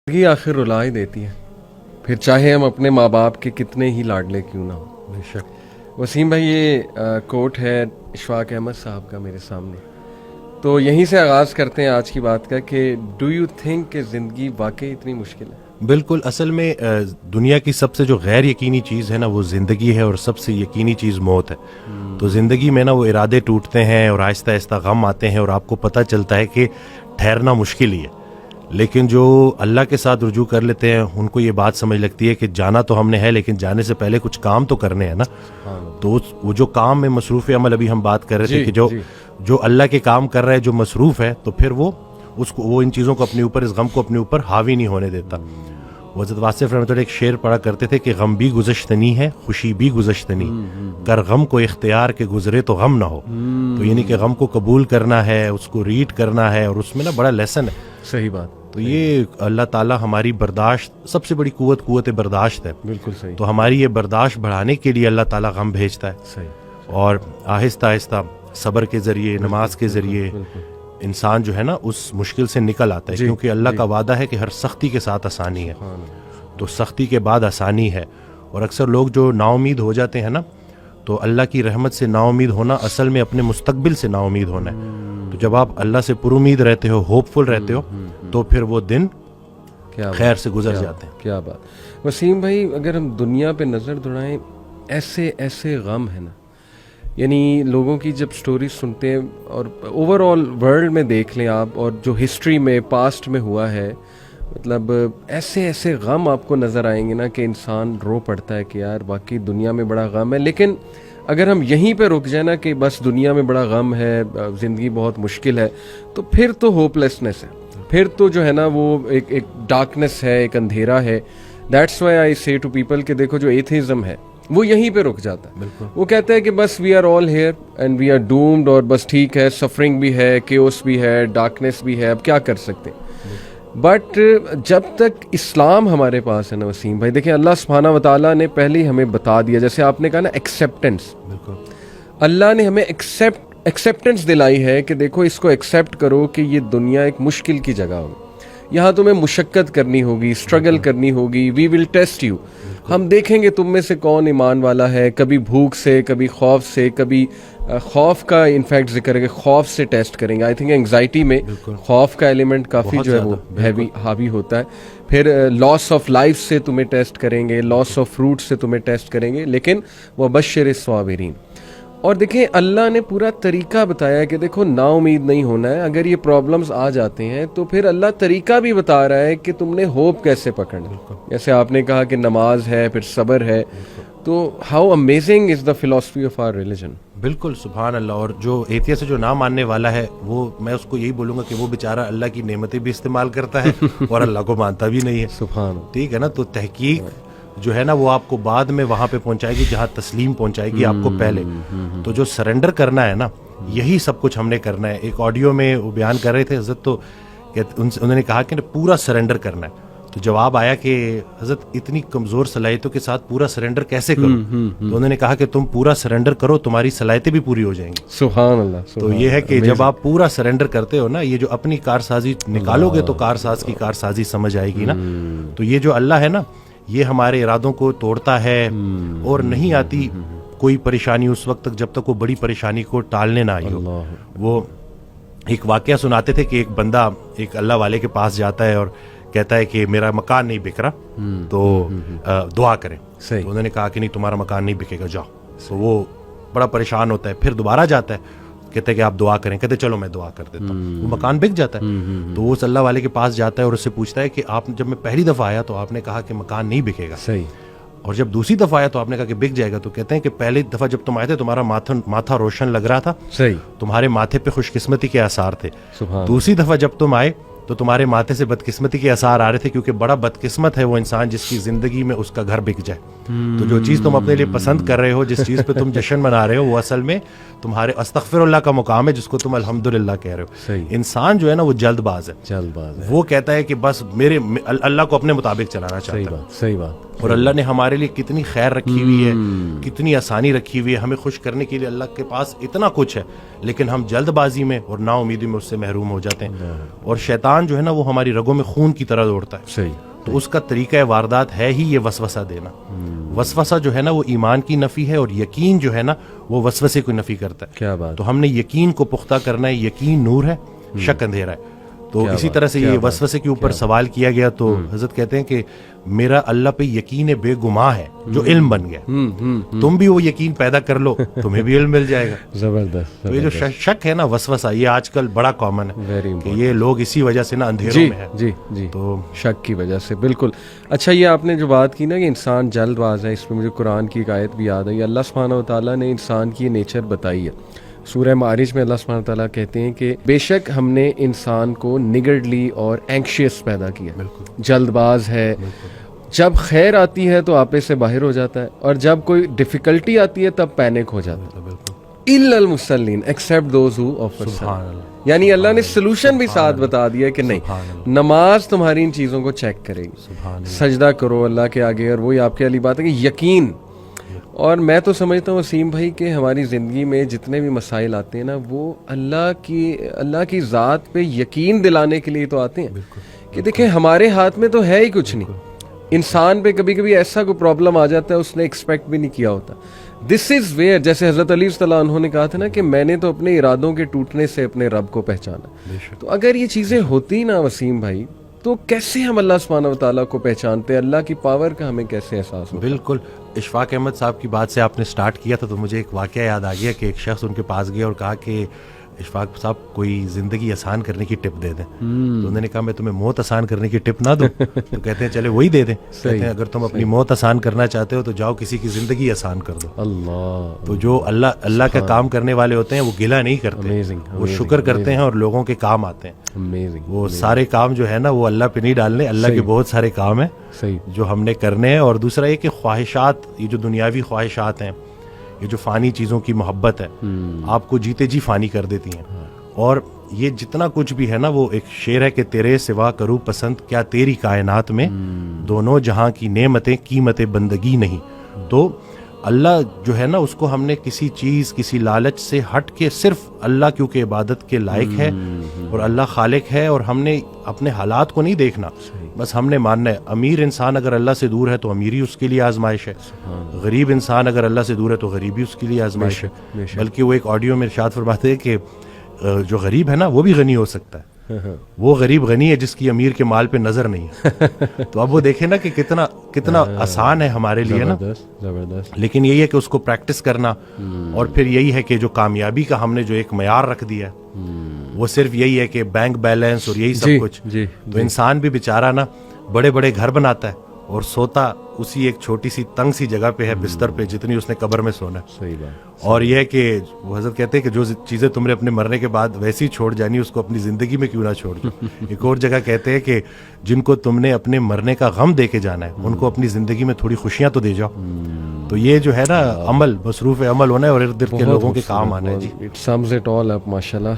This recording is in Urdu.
زندگی آخر رلا ہی دیتی ہے، پھر چاہے ہم اپنے ماں باپ کے کتنے ہی لاڈلے کیوں نہ ہوں۔ بے شک۔ وسیم بھائی، یہ کوٹ ہے اشفاق احمد صاحب کا میرے سامنے، تو یہیں سے آغاز کرتے ہیں آج کی بات کا کہ ڈو یو تھنک کہ زندگی واقعی اتنی مشکل ہے؟ بالکل، اصل میں دنیا کی سب سے جو غیر یقینی چیز ہے نا وہ زندگی ہے، اور سب سے یقینی چیز موت ہے۔ تو زندگی میں نا وہ ارادے ٹوٹتے ہیں اور آہستہ آہستہ غم آتے ہیں، اور آپ کو پتہ چلتا ہے کہ ٹھہرنا مشکل ہی ہے، لیکن جو اللہ کے ساتھ رجوع کر لیتے ہیں ان کو یہ بات سمجھ لگتی ہے کہ جانا تو ہم نے ہے، لیکن جانے سے پہلے کچھ کام تو کرنے ہیں نا۔ تو وہ جو کام میں مصروف عمل، ابھی ہم بات کر رہے تھے کہ جو اللہ کے کام کر رہا ہے، جو مصروف ہے، تو پھر وہ ان چیزوں کو اپنے اوپر، اس غم کو اپنے اوپر حاوی نہیں ہونے دیتا۔ حضرت واصف رحمۃ اللہ ایک شعر پڑھا کرتے تھے کہ غم بھی گزشتنی ہے، خوشی بھی گزشتنی، کر غم کو اختیار کے گزرے تو غم نہ ہو۔ تو یعنی کہ غم کو قبول کرنا ہے، اس کو ریڈ کرنا ہے، اور اس میں نا بڑا لیسن ہے۔ صحیح بات۔ تو یہ اللہ تعالیٰ ہماری برداشت، سب سے بڑی قوت برداشت ہے۔ بالکل صحیح۔ تو ہماری یہ برداشت بڑھانے کے لیے اللہ تعالیٰ غم بھیجتا ہے، صحیح۔ اور آہستہ آہستہ صبر کے ذریعے، نماز کے ذریعے انسان جو ہے نا اس مشکل سے نکل آتا ہے، کیونکہ اللہ کا وعدہ ہے کہ ہر سختی کے ساتھ آسانی ہے، تو سختی کے بعد آسانی ہے۔ اور اکثر لوگ جو نا امید ہو جاتے ہیں نا، تو اللہ کی رحمت سے نا امید ہونا اصل میں اپنے مستقبل سے نا امید ہونا ہے۔ تو جب آپ اللہ سے پر امید رہتے ہو، ہوپ فل رہتے ہو، تو پھر وہ دن خیر سے گزر جاتے ہیں۔ کیا بات۔ وسیم بھائی، اگر ہم دنیا پہ نظر دوڑائیں، ایسے غم ہے نا، یعنی لوگوں کی جب سٹوری سنتے ہیں، اور اوور آل ورلڈ میں دیکھ لیں آپ، اور جو ہسٹری میں پاسٹ میں ہوا ہے، مطلب ایسے غم آپ کو نظر آئیں گے نا کہ انسان رو پڑتا ہے کہ یار واقعی دنیا میں بڑا غم ہے۔ لیکن اگر ہم یہیں پہ رک جائیں نا کہ بس دنیا میں بڑا غم ہے، زندگی بہت مشکل ہے، تو پھر تو ہوپ لیسنس ہے، پھر تو جو ہے نا وہ ایک ڈارکنس ہے، ایک اندھیرا ہے۔ دیٹس وائی آئی سے ٹو پیپل کہ دیکھو جو ایتھیزم ہے وہ یہیں پہ رک جاتا ہے۔ وہ کہتا ہے کہ بس we are all here and we are doomed, اور بس ٹھیک ہے، سفرنگ بھی ہے، کیوس بھی ہے، ڈارکنس بھی ہے، اب کیا کر سکتے ہیں۔ بٹ جب تک اسلام ہمارے پاس ہے نا وسیم بھائی، دیکھیں اللہ سبحانہ و تعالیٰ نے پہلے ہی ہمیں بتا دیا، جیسے آپ نے کہا نا ایکسیپٹنس، اللہ نے ہمیں ایکسیپٹنس دلائی ہے کہ دیکھو اس کو ایکسیپٹ کرو کہ یہ دنیا ایک مشکل کی جگہ ہوگی، یہاں تمہیں مشقت کرنی ہوگی، اسٹرگل کرنی ہوگی، وی ول ٹیسٹ یو، ہم دیکھیں گے تم میں سے کون ایمان والا ہے، کبھی بھوک سے، کبھی خوف سے، کبھی خوف کا انفیکٹ ذکر ہے کہ خوف سے ٹیسٹ کریں گے۔ آئی تھنک انگزائٹی میں خوف کا ایلیمنٹ کافی جو ہے وہ حاوی ہوتا ہے۔ پھر لاس آف لائف سے تمہیں ٹیسٹ کریں گے، لاس آف فروٹ سے تمہیں ٹیسٹ کریں گے، لیکن وبشر الصابرین۔ اور دیکھیں اللہ نے پورا طریقہ بتایا کہ دیکھو نا امید نہیں ہونا ہے، اگر یہ پرابلمز آ جاتے ہیں تو پھر اللہ طریقہ بھی بتا رہا ہے کہ تم نے ہوپ کیسے پکڑنا ہے۔ جیسے آپ نے کہا کہ نماز ہے، پھر صبر ہے، تو how amazing is the philosophy of our religion. بالکل، سبحان اللہ۔ اور جو ایتھیسٹ جو نہ ماننے والا ہے، وہ میں اس کو یہی بولوں گا کہ وہ بیچارہ اللہ کی نعمتیں بھی استعمال کرتا ہے اور اللہ کو مانتا بھی نہیں ہے۔ سبحان، ٹھیک ہے نا۔ تو تحقیق جو ہے نا وہ آپ کو بعد میں وہاں پہ پہنچائے گی جہاں تسلیم پہنچائے گی آپ کو پہلے۔ تو جو سرنڈر کرنا ہے نا، یہی سب کچھ ہم نے کرنا ہے۔ ایک آڈیو میں وہ بیان کر رہے تھے حضرت، تو انہوں نے کہا کہ پورا سرنڈر کرنا ہے۔ تو جواب آیا کہ حضرت اتنی کمزور صلاحیتوں کے ساتھ پورا سرنڈر کیسے کرو؟ تو انہوں نے کہا کہ تم پورا سرنڈر کرو، تمہاری صلاحیتیں بھی پوری ہو جائیں گی۔ سبحان اللہ۔ تو یہ ہے کہ جب آپ پورا سرنڈر کرتے ہو نا، یہ جو اپنی کارسازی نکالو گے تو کارساز کی کارسازی سمجھ آئے گی نا۔ تو یہ جو اللہ ہے نا، یہ ہمارے ارادوں کو توڑتا ہے، اور نہیں آتی کوئی پریشانی اس وقت تک جب تک وہ بڑی پریشانی کو ٹالنے نہ آئی ہو۔ وہ ایک واقعہ سناتے تھے کہ ایک بندہ ایک اللہ والے کے پاس جاتا ہے اور کہتا ہے کہ میرا مکان نہیں بک رہا، تو دعا کریں۔ تو انہوں نے کہا کہ نہیں، تمہارا مکان نہیں بکے گا، جاؤ۔ تو وہ بڑا پریشان ہوتا ہے، پھر دوبارہ جاتا ہے، کہتے ہیں کہ آپ دعا کریں، کہتے چلو میں دعا کر دیتا ہوں۔ وہ مکان بک جاتا ہے۔ تو وہ اس اللہ والے کے پاس جاتا ہے اور اس سے پوچھتا ہے کہ آپ جب میں پہلی دفعہ آیا تو آپ نے کہا کہ مکان نہیں بکے گا، صحیح، اور جب دوسری دفعہ آیا تو آپ نے کہا کہ بک جائے گا۔ تو کہتے ہیں کہ پہلی دفعہ جب تم آئے تھے تمہارا ماتھا روشن لگ رہا تھا، صحیح، تمہارے ماتھے پہ خوش قسمتی کے آثار تھے۔ سبحان۔ دوسری دفعہ جب تم آئے تو تمہارے ماتھے سے بدقسمتی کے آثار آ رہے تھے، کیونکہ بڑا بدقسمت ہے وہ انسان جس کی زندگی میں اس کا گھر بک جائے۔ تو جو چیز تم اپنے لیے پسند کر رہے ہو، جس چیز پہ تم جشن منا رہے ہو، وہ اصل میں تمہارے استغفر اللہ کا مقام ہے، جس کو تم الحمدللہ کہہ رہے ہو۔ صحیح۔ انسان جو ہے نا وہ جلد باز ہے، جلد باز ہے، وہ کہتا ہے کہ بس میرے اللہ کو اپنے مطابق چلانا چاہتا ہے۔ صحیح بات۔ اور اللہ نے ہمارے لیے کتنی خیر رکھی ہوئی ہے, کتنی آسانی رکھی ہوئی ہے, ہمیں خوش کرنے کے لیے اللہ کے پاس اتنا کچھ ہے, لیکن ہم جلد بازی میں اور نا امیدی میں اس سے محروم ہو جاتے ہیں. اور شیطان جو ہے نا وہ ہماری رگوں میں خون کی طرح دوڑتا ہے. صحیح. تو اس کا طریقہ واردات ہے ہی یہ وسوسہ دینا. وسوسہ جو ہے نا وہ ایمان کی نفی ہے, اور یقین جو ہے نا وہ وسوسے کو نفی کرتا ہے. کیا بات. تو ہم نے یقین کو پختہ کرنا ہے. یقین نور ہے, شک اندھیرا ہے. تو اسی طرح سے یہ وسوسے کے اوپر سوال کیا گیا تو حضرت کہتے ہیں کہ میرا اللہ پہ یقین بے گماں ہے جو علم بن گیا. تم بھی وہ یقین پیدا کر لو, تمہیں بھی علم مل جائے گا. زبردست. تو یہ جو شک ہے نا وسوسہ, یہ آج کل بڑا کامن ہے کہ یہ لوگ اسی وجہ سے نا اندھیروں میں ہیں. جی جی, تو شک کی وجہ سے. بالکل. اچھا, یہ آپ نے جو بات کی نا کہ انسان جلد باز ہے, اس میں مجھے قرآن کی ایک آیت بھی یاد ہے. اللہ سبحانہ و تعالیٰ نے انسان کی نیچر بتائی ہے. سورہ معارج میں اللہ سبحانہ تعالیٰ کہتے ہیں کہ بے شک ہم نے انسان کو نگرڈلی اور اینکشیس پیدا کیا, جلد باز ہے. جب خیر آتی ہے تو آپے سے باہر ہو جاتا ہے, اور جب کوئی ڈیفیکلٹی آتی ہے تب پینک ہو جاتا ہے. الا المصلین ایکسیپٹ دوز ہو آفر صلاۃ. یعنی اللہ نے سلوشن بھی ساتھ بتا دیا کہ نہیں, نماز تمہاری ان چیزوں کو چیک کرے گی, سجدہ کرو اللہ کے آگے, اور وہی آپ کے علی بات ہے کہ یقین. اور میں تو سمجھتا ہوں وسیم بھائی کہ ہماری زندگی میں جتنے بھی مسائل آتے ہیں نا وہ اللہ کی ذات پہ یقین دلانے کے لیے تو آتے ہیں کہ دیکھیں ہمارے ہاتھ میں تو ہے ہی کچھ نہیں. انسان پہ کبھی کبھی ایسا کوئی پرابلم آ جاتا ہے اس نے ایکسپیکٹ بھی نہیں کیا ہوتا. دس از ویئر, جیسے حضرت علی صلی اللہ عنہ نے کہا تھا نا کہ میں نے تو اپنے ارادوں کے ٹوٹنے سے اپنے رب کو پہچانا. تو اگر یہ چیزیں ہوتی نا وسیم بھائی, تو کیسے ہم اللہ سبحانہ و تعالیٰ کو پہچانتے, اللہ کی پاور کا ہمیں کیسے احساس ہوتا؟ بالکل. اشفاق احمد صاحب کی بات سے آپ نے سٹارٹ کیا تھا تو مجھے ایک واقعہ یاد آ گیا کہ ایک شخص ان کے پاس گیا اور کہا کہ اشفاق صاحب کوئی زندگی آسان کرنے کی ٹپ دے دیں. تو انہوں نے کہا میں تمہیں موت آسان کرنے کی ٹپ نہ دوں. تو کہتے ہیں چلے وہی دے دیں. کہتے ہیں اگر تم اپنی موت آسان کرنا چاہتے ہو تو جاؤ کسی کی زندگی آسان کر دو. اللہ. تو جو اللہ کا کام کرنے والے ہوتے ہیں وہ گلہ نہیں کرتے, وہ شکر کرتے ہیں اور لوگوں کے کام آتے ہیں. وہ سارے کام جو ہے نا وہ اللہ پہ نہیں ڈالنے, اللہ کے بہت سارے کام ہیں جو ہم نے کرنے ہیں. اور دوسرا یہ کہ خواہشات, یہ جو دنیاوی خواہشات ہیں, یہ جو فانی چیزوں کی محبت ہے, آپ کو جیتے جی فانی کر دیتی ہیں. اور یہ جتنا کچھ بھی ہے نا وہ ایک شعر ہے کہ تیرے سوا کروں پسند کیا تیری کائنات میں, دونوں جہاں کی نعمتیں قیمت بندگی نہیں. تو اللہ جو ہے نا اس کو ہم نے کسی چیز کسی لالچ سے ہٹ کے صرف اللہ کیونکہ عبادت کے لائق ہے اور اللہ خالق ہے, اور ہم نے اپنے حالات کو نہیں دیکھنا, بس ہم نے ماننا ہے. امیر انسان اگر اللہ سے دور ہے تو امیری اس کے لیے آزمائش ہے, غریب انسان اگر اللہ سے دور ہے تو غریبی اس کے لیے آزمائش ہے. بلکہ وہ ایک آڈیو میں ارشاد فرماتے ہیں کہ جو غریب ہے نا وہ بھی غنی ہو سکتا ہے. وہ غریب غنی ہے جس کی امیر کے مال پہ نظر نہیں ہے. تو اب وہ دیکھیں نا کہ کتنا آسان ہے ہمارے لیے نا. لیکن یہی ہے کہ اس کو پریکٹس کرنا, اور پھر یہی ہے کہ جو کامیابی کا ہم نے جو ایک معیار رکھ دیا وہ صرف یہی ہے کہ بینک بیلنس اور یہی سب کچھ. تو انسان بھی بیچارہ نا بڑے بڑے گھر بناتا ہے اور سوتا اسی ایک چھوٹی سی تنگ سی جگہ پہ ہے, بستر پہ, جتنی اس نے قبر میں سونا. صحیح بات. اور یہ ہے کہ وہ حضرت کہتے ہیں کہ جو چیزیں تم نے اپنے مرنے کے بعد ویسی ہی چھوڑ جانی اس کو اپنی زندگی میں کیوں نہ چھوڑ دو. ایک اور جگہ کہتے ہیں کہ جن کو تم نے اپنے مرنے کا غم دے کے جانا ہے ان کو اپنی زندگی میں تھوڑی خوشیاں تو دے جاؤ. تو یہ جو ہے نا عمل, مصروف عمل ہونا ہے اور ارد گرد کے لوگوں کے کام آنا ہے. جی, اٹ سمز اٹ آل اپ. ماشاءاللہ.